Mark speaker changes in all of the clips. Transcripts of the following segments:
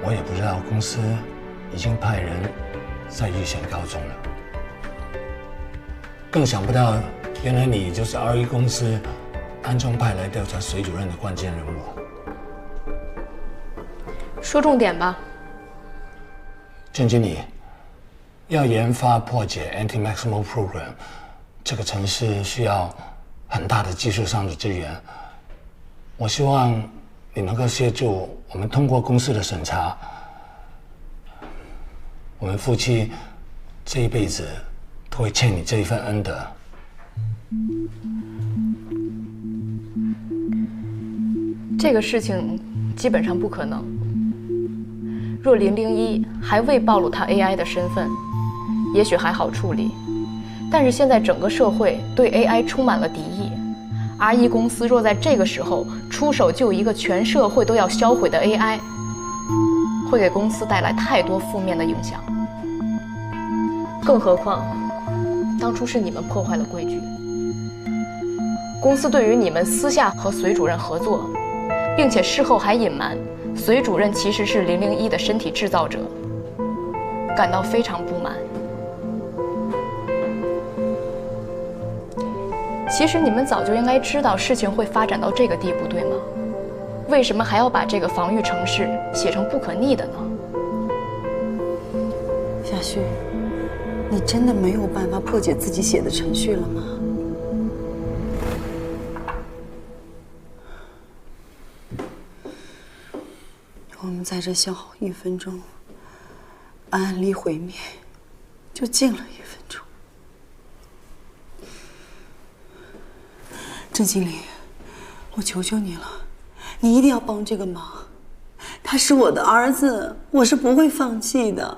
Speaker 1: 我也不知道公司已经派人在预先告终了，更想不到原来你就是 RE 公司暗中派来调查水主任的关键人物。
Speaker 2: 说重点吧。
Speaker 1: 郑经理，要研发破解 Anti-Maximal Program 这个程式需要很大的技术上的支援，我希望你能够协助我们通过公司的审查。我们夫妻这一辈子都会欠你这一份恩德。
Speaker 2: 这个事情基本上不可能。若001还未暴露他 AI 的身份，也许还好处理。但是现在整个社会对 AI 充满了敌意 ，RE 公司若在这个时候出手救一个全社会都要销毁的 AI， 会给公司带来太多负面的影响。更何况，当初是你们破坏了规矩。公司对于你们私下和隋主任合作，并且事后还隐瞒隋主任其实是001的身体制造者，感到非常不满。其实你们早就应该知道事情会发展到这个地步，对吗？为什么还要把这个防御程式写成不可逆的呢？
Speaker 3: 夏旭，你真的没有办法破解自己写的程序了吗？我们在这消耗1分钟，安安离毁灭就近了1分钟。郑经理，我求求你了，你一定要帮这个忙。他是我的儿子，我是不会放弃的。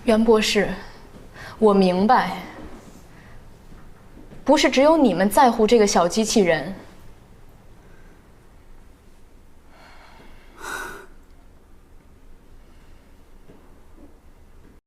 Speaker 2: 袁博士，我明白，不是只有你们在乎这个小机器人。